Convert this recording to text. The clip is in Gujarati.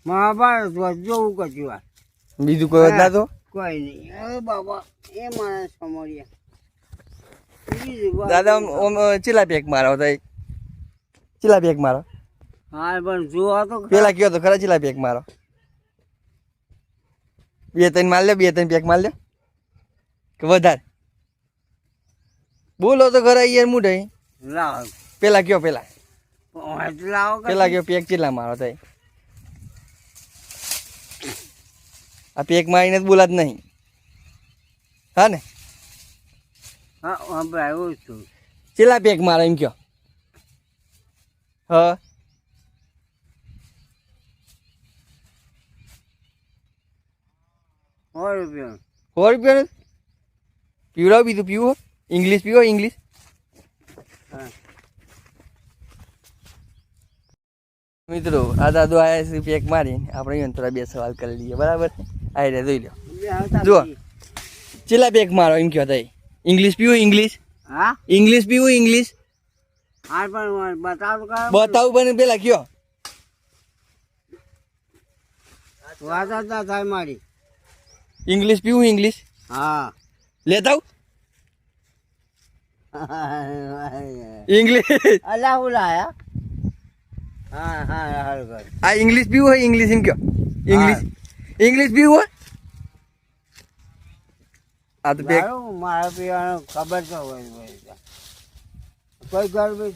મહાભારત જોવું કશું વાર બીજું કોઈ હતા તો કોઈ નહીં. હવે બાબા એ માણસ સમજ્યા. દાદા ઓમ ચીલા પેક મારો તો ચીલા પેક મારો હા પણ જોવા તો પેલા કયો તો ખરા ચીલા પેક મારો 2-3 માર લે 2-3 પેક માર લે કે વધારે બોલો તો ખરા યાર મુઢે લાવ પેલા કયો પેલા લાવો પેલા કયો પેક ચીલા મારો તો આ પેક મારીને જ બોલાત નહીં હા ને હા આપણે આવ્યું છું ચીલા પેક મારો એમ કયો હા 100 રૂપિયા 100 રૂપિયાનું પીવડાવ બીજું પીવું ઇંગ્લિશ પીવો ઇંગ્લિશ હા મિત્રો આ દાદુ આયા છે પેક મારીને આપણે અહીંયા થોડા 2 સવાલ કરી લઈએ બરાબર આ રે જોઈ લો જો ચીલા પેક મારો એમ કયો તઈ ઇંગ્લિશ પીવું ઇંગ્લિશ હા ઇંગ્લિશ પીવું ઇંગ્લિશ હા પણ બતાવ બતાવું બને પેલા કયો વાત જ ના થાય મારી ઇંગ્લિશ પીવું ઇંગ્લિશ હા લેતા ઇંગ્લિશ અલા ઉલાયા હા હા હાલ કર આ ઇંગ્લિશ પીવું હોય ઇંગ્લિશ એમ કયો ઇંગ્લિશ ઇંગ્લિશ પીવું હોય આ તો પેક મારા પીવાનું ખબર તો હોય કોઈ ગરબી